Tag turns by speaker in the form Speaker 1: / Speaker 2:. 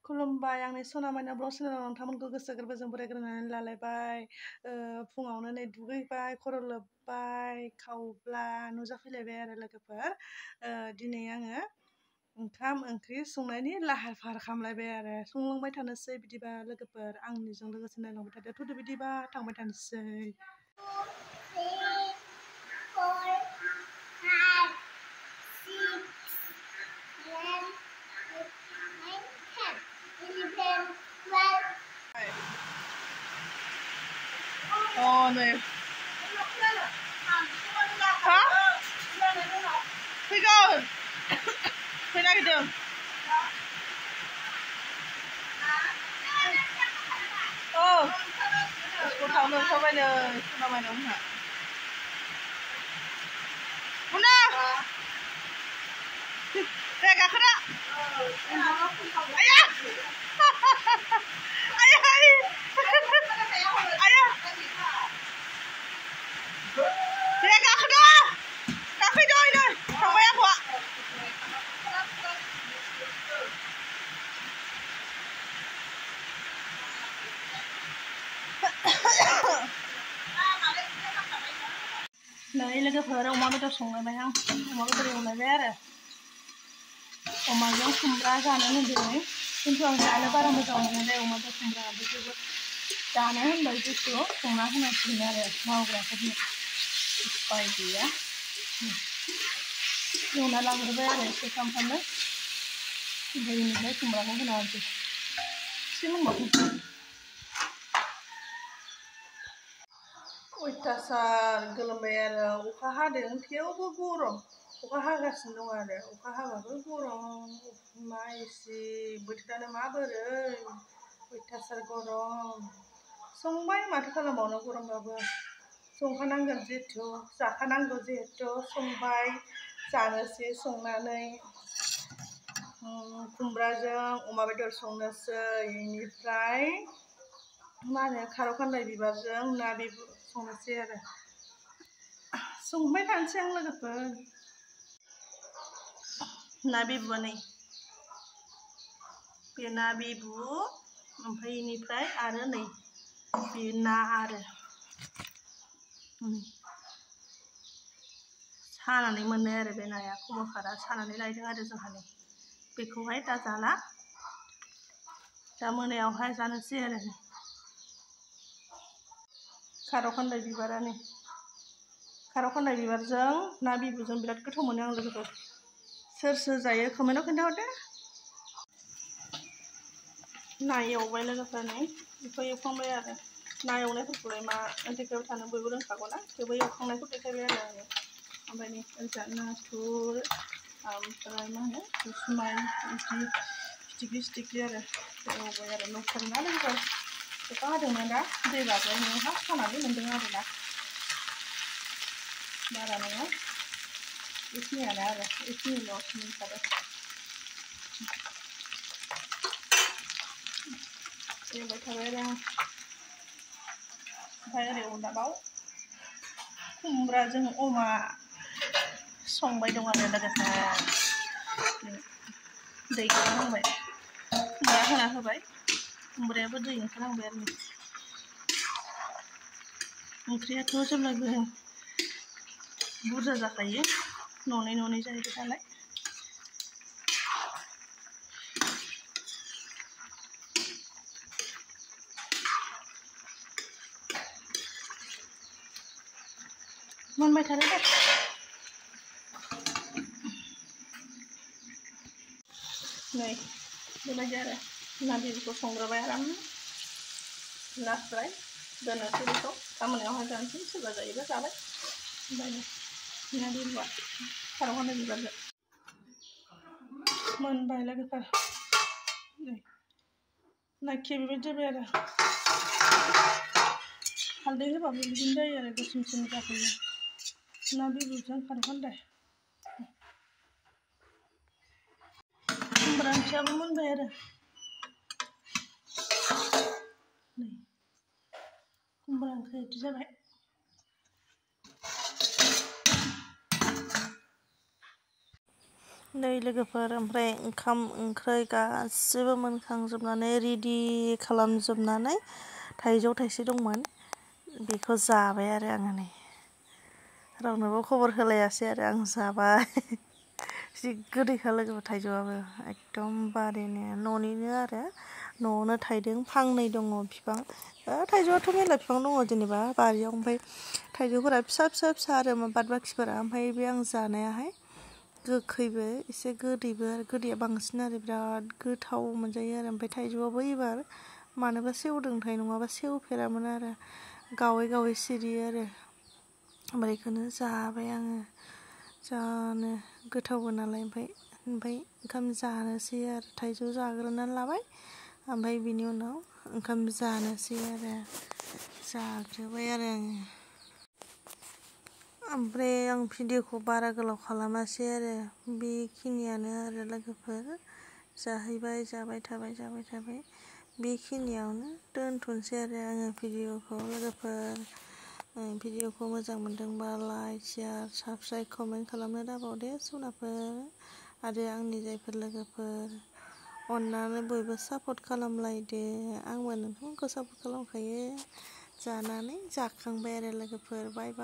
Speaker 1: खुलुमबाय आंनि सना मायना ब्लग चेनेलाव नोंथांमोनखौ गोसो गोरबोजों बरायग्रोनानै लालायबाय। फुङावनो नै दुगैबाय, खर' लोबबाय, खावब्ला नुजाफैलायबाय आरो लोगोफोर। दिनै आङो ओंखाम ओंख्रि संनायनि लाहार फाहार खालामलायबाय आरो संलांबाय थानोसै। बिदिबा लोगोफोर आंनिजों लोगोसे नायलांबाय थादो। थुदो बिदिबा थांबाय थानोसै। नै हा फैगोन फैनो नागिरदों। स्कुल थांनो ओंखारबायनो खोनाबायनो जोंहा। मुना दे गाखोदो। आया आया आया दे गाखोदो गाखोदो नै थांबाय आबौआ। नै लोगोफोर अमा बेदर संलायबाय आं। अमा बेदर एवलायबाय आरो अमाजों खुमब्रा जानो होनदों। खिन्थु आं जानो बारा मोजां मोनालाय अमाजों खुमब्रा, बेखौबो जानो होनबाय जितु संना होनांसिगोन आरो मावग्राफोरनो उपाय गैया। एवना लाग्रोबाय आरो एसे फ्रामफ्रामनो, ओमफ्राय बेनिफ्राय खुमब्राखौ होना होनोसै। एसे मोनबावगोन। अयथासार गोलोमबाय आरो अखा हादों थेवबो गरम। अखा हागासिनो दं आरो अखा हाबाबो गरम। मा एसे बोथोरानो माबोरै अयथासार गरम। संबाय माथो खालामबावनो गरमबाबो संखानांगोन जिहेथु जाखानांगौ जिहेथु संबाय जानोसै। संनानै खुमब्राजों अमा बेदर संनोसै। बेनिफ्राय मा होनो खारौ खान्दाय बिबारजों ना बिबु संनोसै आरो संबाय थानोसै आं लोगोफोर। ना बिबुआ नै बे ना बिबु, ओमफ्राय बेनिफ्राय आरो नै बे ना आरो सानानै मोननाय आरो बे नाया कमलकारा सानानै लायदों आरो जोंहानि। बेखौहाय दा जाला, दा मोनायावहाय जानोसै आरो खारौ खान्दाय बिबारानो। खारौ खान्दाय बिबारजों ना बिबुजों बिराद गोथाव मोनो आं लोगोफोर। सोर सोर जायो कमेन्टआव खोन्थाहरदो। ना एवबाय लोगोफोर, नै बेखौ एवखांबाय आरो ना एवनायफोरखौलाय मा देखायबाय थानो बयबो रोंखागौ ना, थेवबो एवखांनायखौ देखायबाय आरो आङो। ओमफ्राय नै ओजा नाथुर, ओमफ्राय मा होनो उसुमाय, बिदि फिथिख्रि आरो एवबाय आरो न'खरनि ना लोगोफोर। अखा हादोंमोन दा दै बाज्रुमनायाव हा सानानै मोनदों आरो ना, बारा नङा एखिनियानो आरो एखिनिल'सो मोनखादों। एवबाय थाबाय आरो आं। ओमफ्राय ओरै अरदाबाव खुमब्राजों अमा संबाय दं आरो लोगोफोर। दै ओंखारहांबाय, खुमब्रा होना होबाय, खुमब्रायाबो दै ओंखारहांबाय आरो ओंख्रियाथ' जेब्लाबो बुरजा जाखायो, न'नै न'नै जाहैबाय नालाय। मोनबाय थादो दे। नै बेबायदि आरो ना बिबुखौ संग्रोबाय आराम लास्राय दोननोसै बेखौ दा मोनायावहाय जानोसै। सोरबा जायोबा जाबाय। ओमफ्राय ना बिबुआ खारौ खान्दाय बिबारजों मोनबाय लोगोफोर। नै नायखे बेबायदि जाबाय आरो हालदै होबाबो बिदिनो जायो आरो गोसोम सोम जाखायो। ना बिबुजों खारौ खान्दाय। खुमब्रा ओंख्रियाबो मोनबाय आरो नै खुमब्रा ओंख्रि बिदि जाबाय। नै लोगोफोर ओमफ्राय ओंखाम ओंख्रि गासिबो मोनखांजोबनानै रेडि खालामजोबनानै थाइजौ थाइसे दंमोन बेखौ जाबाय आरो आङो नै रावनोबो खबर होलायासै आरो आं जाबाय जि गोदैखा लोगोफोर थाइजौआबो एकदमबारेनो न'निनो आरो न'आवनो थाइदों फांनै दङ बिफां थाइजौआथ' मेरला बिफां दङ जेनेबा बारियाव ओमफ्राय थाइजौफोरा फिसा फिसा फिसा आरो बाद बाखिफोरा ओमफ्राय बे आं जानायाहाय गोखैबो एसे गोदैबो आरो गोदैया बांसिन आरो बिराद गोथाव मोनजायो आरो ओमफ्राय थाइजौआबो एबार मानोबा सेवदोंथाय नङाबा सेवफेरामोन आरो गावै गावै सिरियो आरो ओमफ्राय बेखौनो जाबाय आङो जानो गोथावबो नालाय ओमफ्राय ओंखाम जानोसै आरो थाइजौ जाग्रोनानै लाबाय ओमफ्राय बिनि उनाव ओंखाम जानोसै आरो जाग्रोबाय आरो आङो ओमफ्राय आं भिडिअखौ बारा गोलाव खालामासै आरो बेखिनियानो आरो लोगोफोर जाहैबाय जाबाय थाबाय बेखिनियावनो दोनथ'नोसै आरो आङो भिडिअखौ लोगोफोर भिडिअखौ मोजां मोनदोंबा लाइक शेयार साबस्क्राइब कमेन्ट खालामनो दाबावदे सनाफोर आरो आंनि जायफोर लोगोफोर अननानै बयबो सापर्ट खालामलायदो आंबो नोंथांमोनखौ सापर्ट खालामखायो जानानै जाखांबाय आरो लोगोफोर बाय बाय